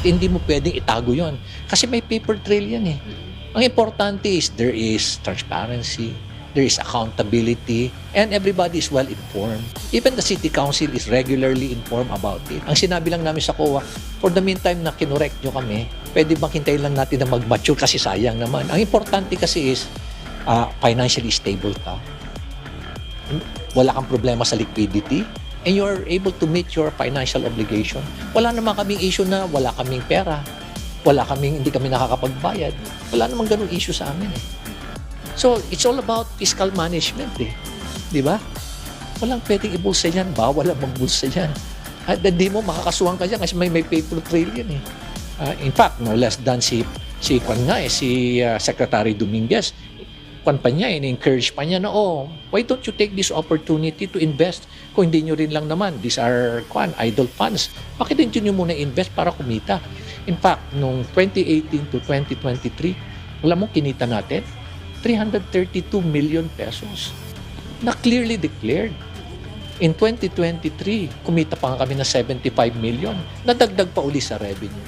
At hindi mo pwedeng itago yon kasi may paper trail yan eh. Ang importante is there is transparency, there is accountability, and everybody is well informed. Even the city council is regularly informed about it. Ang sinabi lang namin sa COA, for the meantime na kinorek nyo kami, pwede bang hintayin lang natin na mag-mature kasi sayang naman. Ang importante kasi is financially stable ka. Wala kang problema sa liquidity, and you are able to meet your financial obligation. Wala naman kaming issue na wala kaming pera. Hindi kami nakakapagbayad. Wala namang ganung issue sa amin eh. So, it's all about fiscal management eh. Di ba? Walang pwedeng ibulsa yan. Bawal ang magbulsa yan. At hindi mo makakasuhan ka dyan kasi may paper trail yan eh. In fact, no less than si Secretary Dominguez, in-encourage pa niya na, why don't you take this opportunity to invest? Kung hindi nyo rin lang naman, these are idle funds. Bakit hindi nyo muna invest para kumita? In fact, noong 2018 to 2023, alam mo, kinita natin, 332 million pesos na clearly declared. In 2023, kumita pa nga kami ng 75 million, nadagdag pa uli sa revenue.